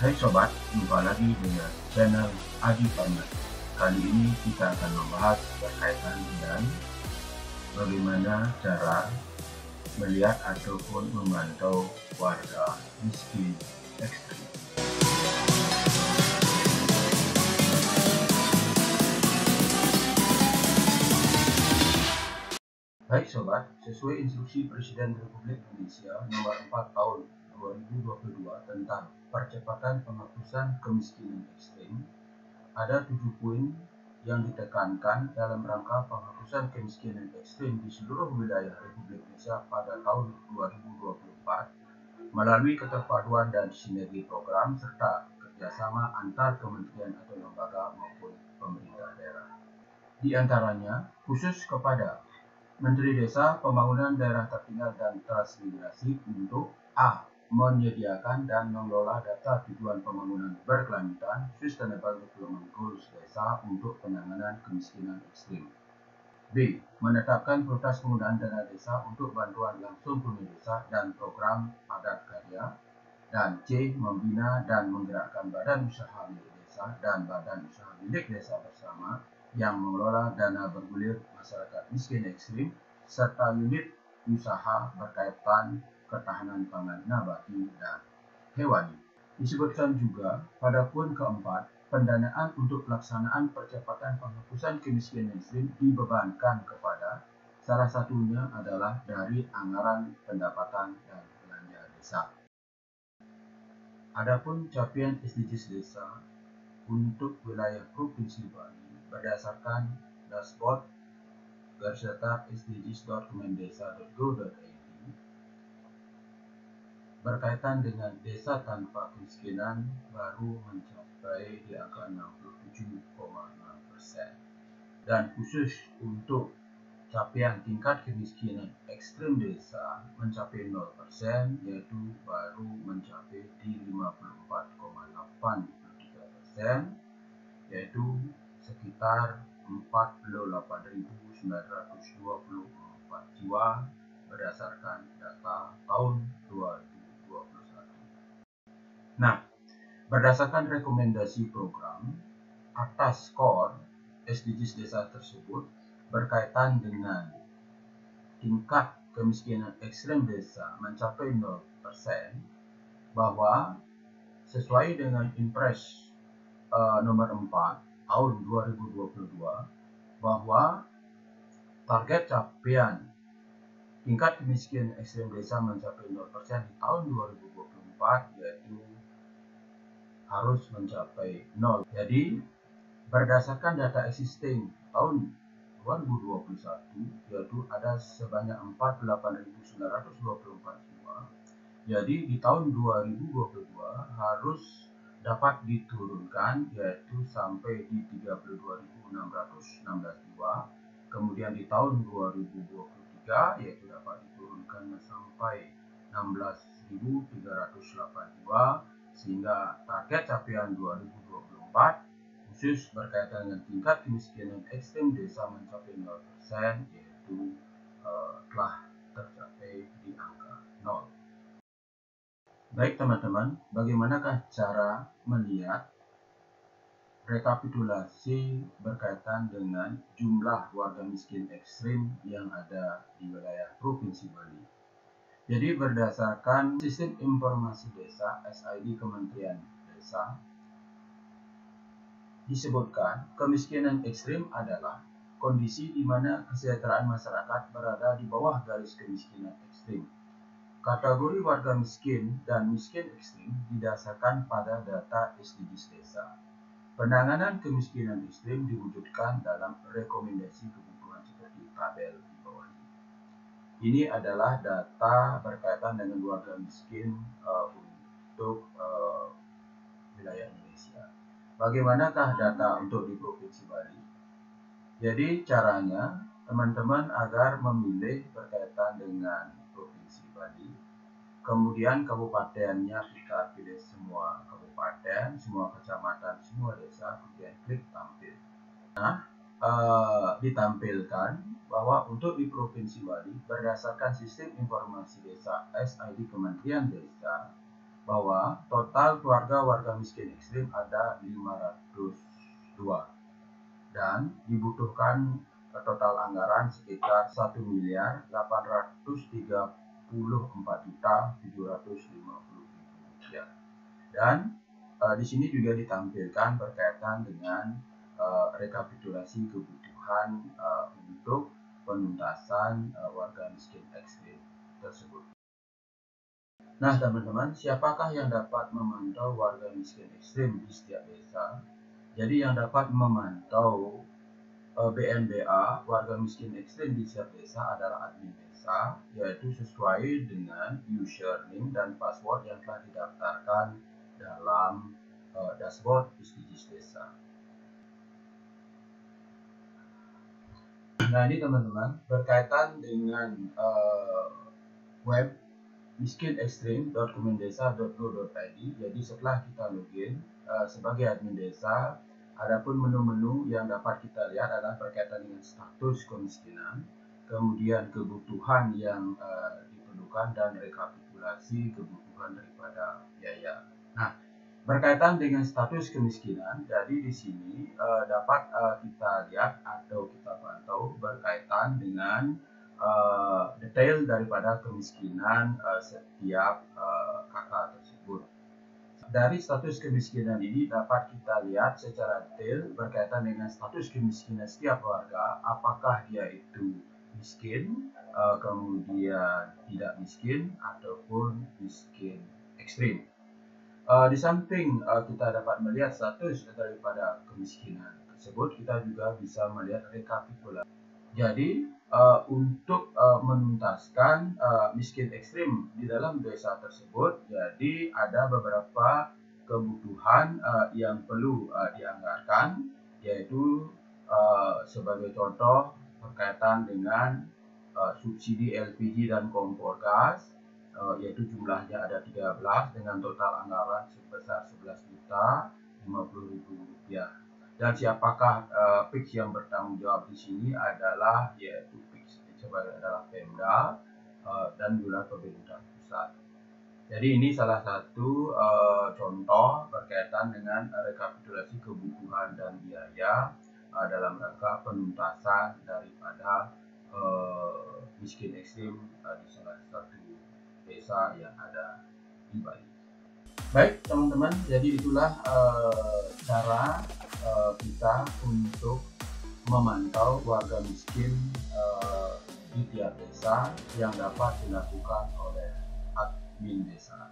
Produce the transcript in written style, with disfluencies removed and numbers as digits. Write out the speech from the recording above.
Hai sobat, jumpa lagi dengan channel Adi Farmer. Kali ini kita akan membahas berkaitan dengan bagaimana cara melihat ataupun memantau warga miskin ekstrim. Baik sobat, sesuai instruksi Presiden Republik Indonesia nomor 4 tahun 2022 tentang percepatan penghapusan kemiskinan ekstrim, ada 7 poin yang ditekankan dalam rangka penghapusan kemiskinan ekstrim di seluruh wilayah Republik Indonesia pada tahun 2024 melalui keterpaduan dan sinergi program serta kerjasama antar kementerian atau lembaga maupun pemerintah daerah. Di antaranya, khusus kepada Menteri Desa, Pembangunan Daerah Tertinggal dan Transmigrasi untuk A. Menyediakan dan mengelola data tujuan pembangunan berkelanjutan Sustainable Development Goals Desa untuk penanganan kemiskinan ekstrim. B. Menetapkan prioritas penggunaan dana desa untuk bantuan langsung tunai desa dan program padat karya. Dan C. Membina dan menggerakkan badan usaha milik desa dan badan usaha milik desa bersama yang mengelola dana bergulir masyarakat miskin ekstrim serta unit usaha berkaitan ketahanan pangan nabati dan hewani. Disebutkan juga pada poin keempat, pendanaan untuk pelaksanaan percepatan penghapusan kemiskinan ekstrim dibebankan kepada salah satunya adalah dari anggaran pendapatan dan belanja desa. Adapun capaian SDGs desa untuk wilayah Provinsi Bali berdasarkan dashboard sdgs.kemendesa.go.id berkaitan dengan desa tanpa kemiskinan baru mencapai di angka 67,6% dan khusus untuk capaian tingkat kemiskinan ekstrim desa mencapai 0%, yaitu baru mencapai di 54,83%, yaitu sekitar 48.924 jiwa berdasarkan data tahun 2021. Nah, berdasarkan rekomendasi program atas skor SDGs desa tersebut berkaitan dengan tingkat kemiskinan ekstrem desa mencapai 0%, bahwa sesuai dengan Impres nomor 4 tahun 2022 bahwa target capaian tingkat kemiskinan ekstrem desa mencapai 0% di tahun 2024 yaitu harus mencapai 0. Jadi berdasarkan data existing tahun 2021 yaitu ada sebanyak 48.924 jiwa. Jadi di tahun 2022 harus dapat diturunkan yaitu sampai di 32.616 jiwa. Kemudian di tahun 2023 yaitu dapat diturunkan sampai 16.308 jiwa, sehingga target capaian 2024 khusus berkaitan dengan tingkat kemiskinan ekstrem desa mencapai 0% yaitu telah tercapai di angka 0. Baik teman-teman, bagaimanakah cara melihat rekapitulasi berkaitan dengan jumlah warga miskin ekstrim yang ada di wilayah Provinsi Bali? Jadi berdasarkan Sistem Informasi Desa (SID) Kementerian Desa, disebutkan kemiskinan ekstrim adalah kondisi di mana kesejahteraan masyarakat berada di bawah garis kemiskinan ekstrim. Kategori warga miskin dan miskin ekstrim didasarkan pada data SDGs desa. Penanganan kemiskinan ekstrim diwujudkan dalam rekomendasi kebutuhan seperti tabel di bawah ini. Ini adalah data berkaitan dengan warga miskin untuk wilayah Indonesia. Bagaimanakah data untuk di Provinsi Bali? Jadi caranya teman-teman agar memilih berkaitan dengan Provinsi Bali, kemudian kabupatennya kita pilih semua kabupaten, semua kecamatan, semua desa, kemudian klik tampil. Nah, ditampilkan bahwa untuk di Provinsi Bali berdasarkan Sistem Informasi Desa (SID) Kementerian Desa, bahwa total keluarga warga miskin ekstrim ada 502 dan dibutuhkan total anggaran sekitar 1.834.750.000 rupiah. Dan di sini juga ditampilkan berkaitan dengan rekapitulasi kebutuhan untuk penuntasan warga miskin ekstrim tersebut. Nah teman-teman, siapakah yang dapat memantau warga miskin ekstrim di setiap desa? Jadi yang dapat memantau BNBA warga miskin ekstrim di setiap desa adalah admin desa, yaitu sesuai dengan username dan password yang telah didaftarkan dalam dashboard SDGs desa. Nah ini teman-teman, berkaitan dengan web miskinekstrim.kemendesa.go.id. Jadi setelah kita login sebagai admin desa, adapun menu-menu yang dapat kita lihat adalah berkaitan dengan status kemiskinan, kemudian kebutuhan yang diperlukan dan rekapitulasi kebutuhan daripada biaya. Nah, berkaitan dengan status kemiskinan, jadi di sini dapat kita lihat atau kita pantau berkaitan dengan detail daripada kemiskinan setiap kakak tersebut. Dari status kemiskinan ini dapat kita lihat secara detail berkaitan dengan status kemiskinan setiap warga, apakah dia itu miskin, kemudian tidak miskin, ataupun miskin ekstrim. Di samping kita dapat melihat status daripada kemiskinan tersebut, kita juga bisa melihat rekapitulasi. Jadi untuk menuntaskan miskin ekstrim di dalam desa tersebut, jadi ada beberapa kebutuhan yang perlu dianggarkan, yaitu sebagai contoh berkaitan dengan subsidi LPG dan kompor gas, yaitu jumlahnya ada 13 dengan total anggaran sebesar Rp11.050.000. Dan siapakah PIX yang bertanggung jawab di sini adalah yaitu PIX adalah Pemda dan juga pemerintah pusat. Jadi ini salah satu contoh berkaitan dengan rekapitulasi kebutuhan dan biaya dalam rangka penuntasan daripada miskin ekstrim di salah satu desa yang ada di Bali. Baik teman-teman, jadi itulah cara kita untuk memantau warga miskin di tiap desa yang dapat dilakukan oleh admin desa.